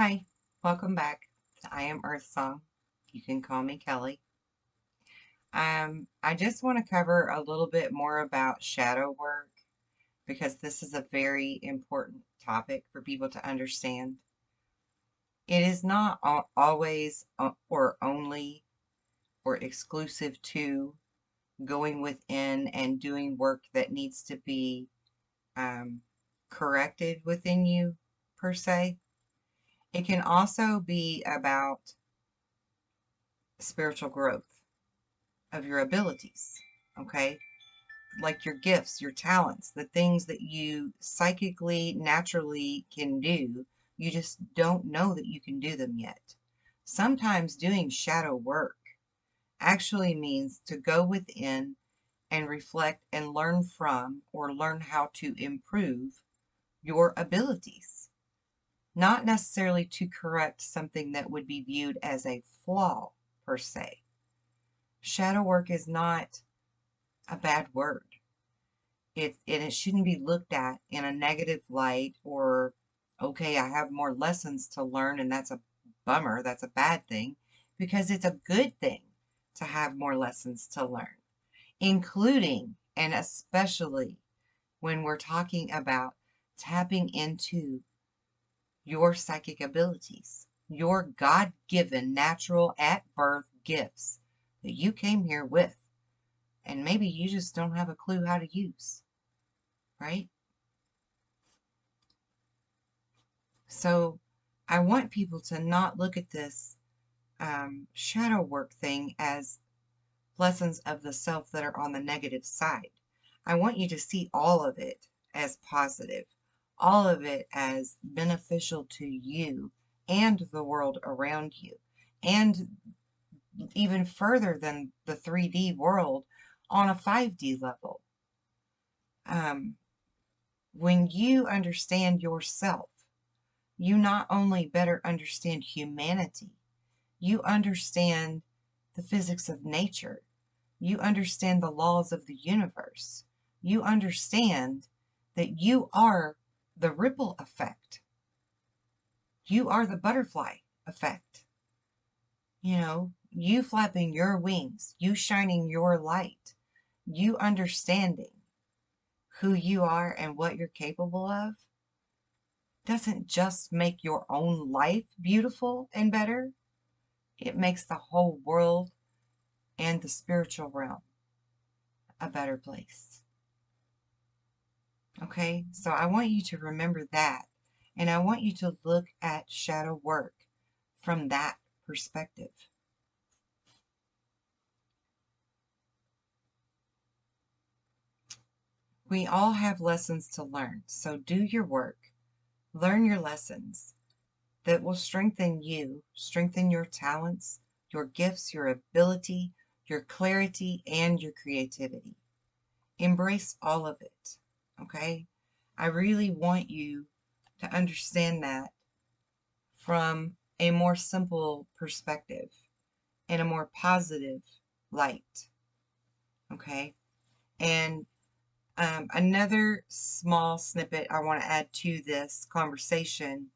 Hi, welcome back. I am Earth Song. You can call me Kelly. I just want to cover a little bit more about shadow work because this is a very important topic for people to understand. It is not always or only or exclusive to going within and doing work that needs to be um, corrected within you, per se. It can also be about spiritual growth of your abilities, okay? Like your gifts, your talents, the things that you psychically, naturally can do. You just don't know that you can do them yet. Sometimes doing shadow work actually means to go within and reflect and learn from or learn how to improve your abilities. Not necessarily to correct something that would be viewed as a flaw per se. Shadow work is not a bad word. It shouldn't be looked at in a negative light or, okay, I have more lessons to learn and that's a bummer, that's a bad thing, because it's a good thing to have more lessons to learn, including and especially when we're talking about tapping into your psychic abilities, your God-given natural at birth gifts that you came here with, and maybe you just don't have a clue how to use, right? So I want people to not look at this shadow work thing as lessons of the self that are on the negative side. I want you to see all of it as positive, all of it as beneficial to you and the world around you, and even further than the 3D world on a 5D level. Um, when you understand yourself, you not only better understand humanity, you understand the physics of nature. You understand the laws of the universe. You understand that you are the ripple effect. You are the butterfly effect. You flapping your wings, you shining your light, you understanding who you are and what you're capable of doesn't just make your own life beautiful and better, it makes the whole world and the spiritual realm a better place. Okay, so I want you to remember that, and I want you to look at shadow work from that perspective. We all have lessons to learn, so do your work, learn your lessons that will strengthen you, strengthen your talents, your gifts, your ability, your clarity, and your creativity. Embrace all of it, okay? I really want you to understand that from a more simple perspective in a more positive light, okay? And another small snippet I want to add to this conversation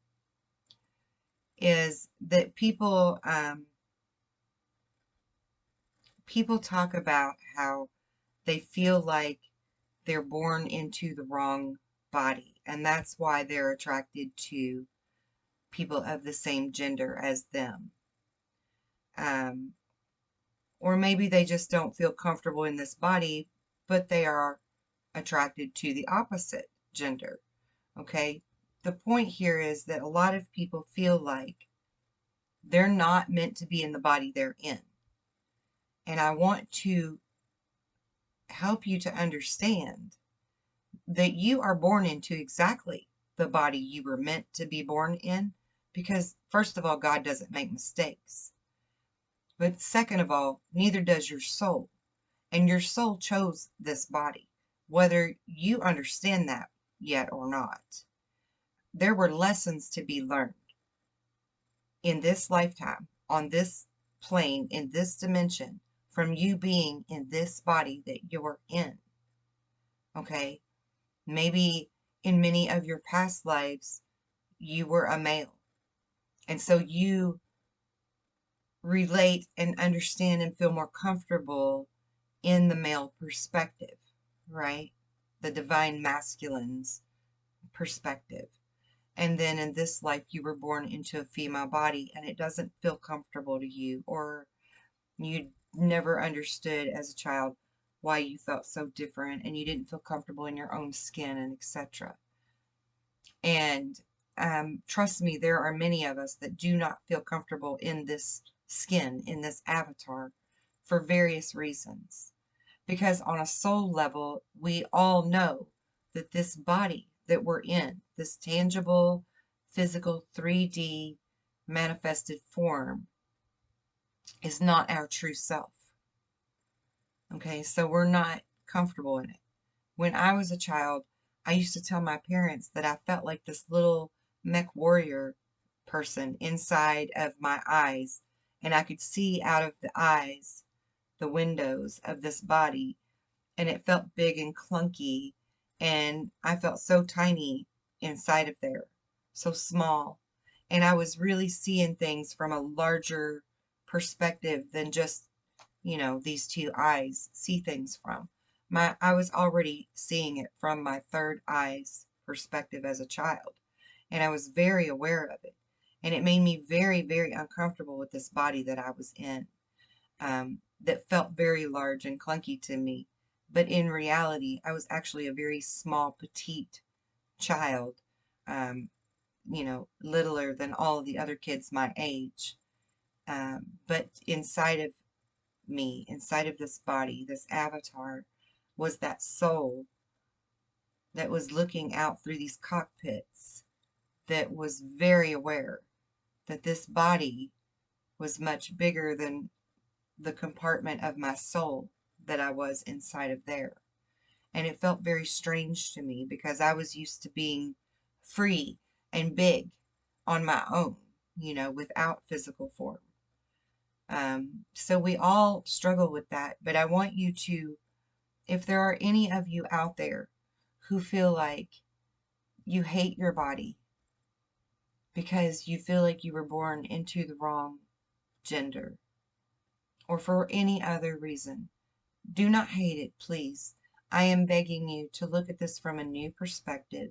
is that people talk about how they feel like they're born into the wrong body, and that's why they're attracted to people of the same gender as them. Um, or maybe they just don't feel comfortable in this body, but they are attracted to the opposite gender. Okay? The point here is that a lot of people feel like they're not meant to be in the body they're in. And I want to help you to understand that you are born into exactly the body you were meant to be born in, because first of all, God doesn't make mistakes. But second of all, neither does your soul. And your soul chose this body, whether you understand that yet or not. There were lessons to be learned in this lifetime, on this plane, in this dimension, from you being in this body that you're in. Okay? Maybe in many of your past lives, you were a male. And so you relate and understand and feel more comfortable in the male perspective, right? The divine masculine's perspective. And then in this life, you were born into a female body and it doesn't feel comfortable to you, or you never understood as a child why you felt so different and you didn't feel comfortable in your own skin and etc. And trust me, there are many of us that do not feel comfortable in this skin, in this avatar, for various reasons. Because on a soul level, we all know that this body that we're in, this tangible, physical, 3D manifested form, is not our true self. Okay, so we're not comfortable in it. When I was a child, I used to tell my parents that I felt like this little mech warrior person inside of my eyes, and I could see out of the eyes, the windows of this body, and it felt big and clunky, and I felt so tiny inside of there, so small, and I was really seeing things from a larger perspective than just, these two eyes see things from. I was already seeing it from my third eye's perspective as a child, and I was very aware of it, and it made me very, very uncomfortable with this body that I was in, that felt very large and clunky to me. But in reality, I was actually a very small, petite child, um, littler than all of the other kids my age. But inside of me, inside of this body, this avatar, was that soul that was looking out through these cockpits, that was very aware that this body was much bigger than the compartment of my soul that I was inside of there. And it felt very strange to me because I was used to being free and big on my own, without physical form. So we all struggle with that, but I want you to, if there are any of you out there who feel like you hate your body because you feel like you were born into the wrong gender, or for any other reason, do not hate it, please. I am begging you to look at this from a new perspective,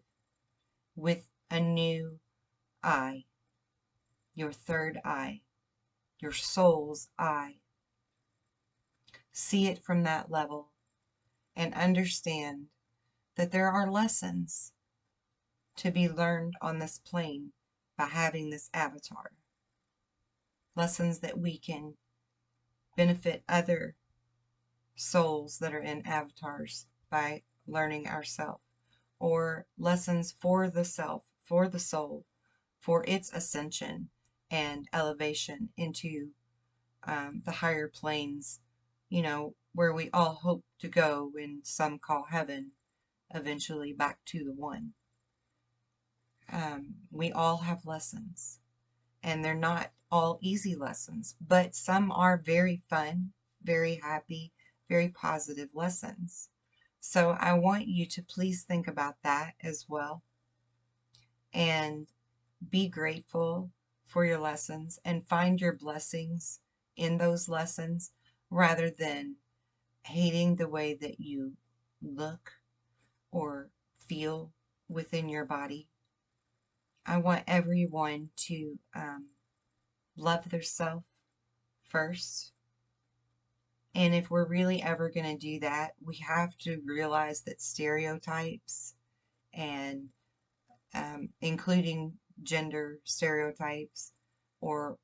with a new eye, your third eye, your soul's eye. See it from that level and understand that there are lessons to be learned on this plane by having this avatar. Lessons that we can benefit other souls that are in avatars by learning ourselves, or lessons for the self, for the soul, for its ascension and elevation into the higher planes, where we all hope to go, and some call heaven, eventually back to the one. We all have lessons, and they're not all easy lessons, but some are very fun, very happy, very positive lessons. So I want you to please think about that as well, and be grateful for your lessons and find your blessings in those lessons, rather than hating the way that you look or feel within your body. I want everyone to love themselves first. And if we're really ever going to do that, we have to realize that stereotypes, and including gender stereotypes, or,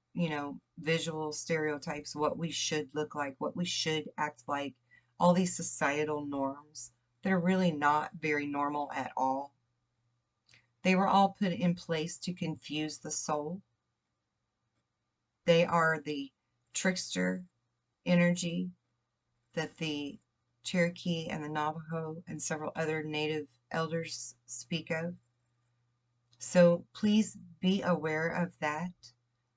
visual stereotypes, what we should look like, what we should act like, all these societal norms that are really not very normal at all. They were all put in place to confuse the soul. They are the trickster energy that the Cherokee and the Navajo and several other native elders speak of. So please be aware of that.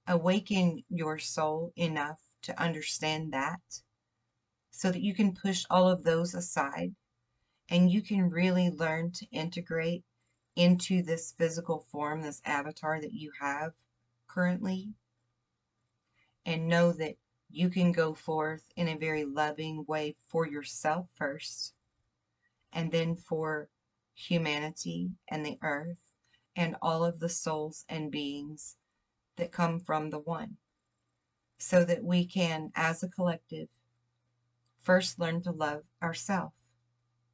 Awaken your soul enough to understand that, so that you can push all of those aside and you can really learn to integrate into this physical form, this avatar that you have currently, and know that you can go forth in a very loving way for yourself first, and then for humanity and the earth and all of the souls and beings that come from the one, so that we can, as a collective, first learn to love ourselves,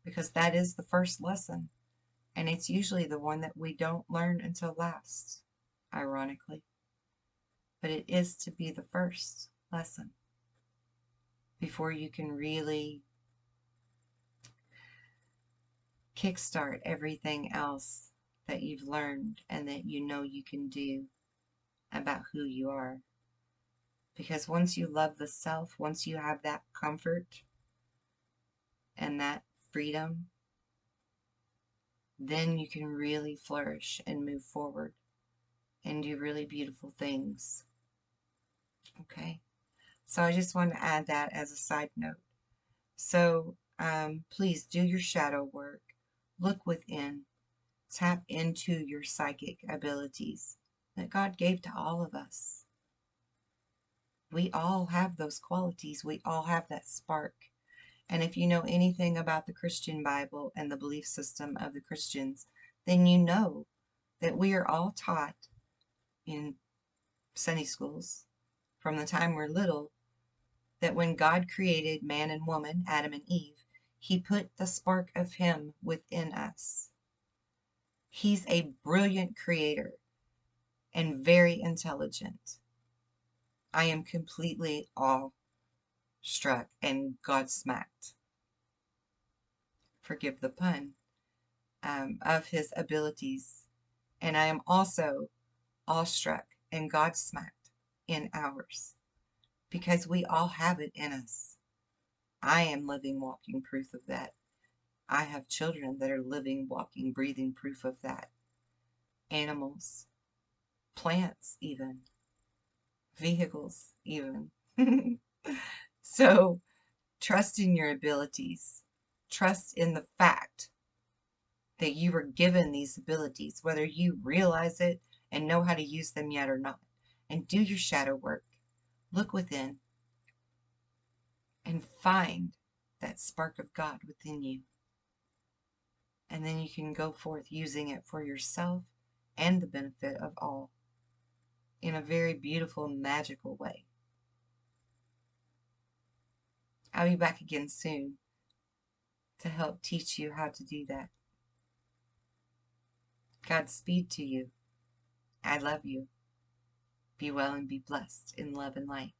because that is the first lesson, and it's usually the one that we don't learn until last, ironically. But it is to be the first lesson before you can really kickstart everything else that you've learned and that you know you can do about who you are. Because once you love the self, once you have that comfort and that freedom, then you can really flourish and move forward and do really beautiful things. Okay? So I just want to add that as a side note. So please do your shadow work. Look within. Tap into your psychic abilities that God gave to all of us. We all have those qualities. We all have that spark. And if you know anything about the Christian Bible and the belief system of the Christians, then you know that we are all taught in Sunday schools from the time we're little that when God created man and woman, Adam and Eve, he put the spark of him within us. He's a brilliant creator and very intelligent. I am completely awestruck and godsmacked, forgive the pun, of his abilities. And I am also awestruck and godsmacked in ours, because we all have it in us. I am living, walking proof of that. I have children that are living, walking, breathing proof of that. Animals, plants even, vehicles even. So trust in your abilities. Trust in the fact that you were given these abilities, whether you realize it and know how to use them yet or not. And do your shadow work. Look within and find that spark of God within you. And then you can go forth using it for yourself and the benefit of all in a very beautiful, magical way. I'll be back again soon to help teach you how to do that. Godspeed to you. I love you. Be well and be blessed in love and light.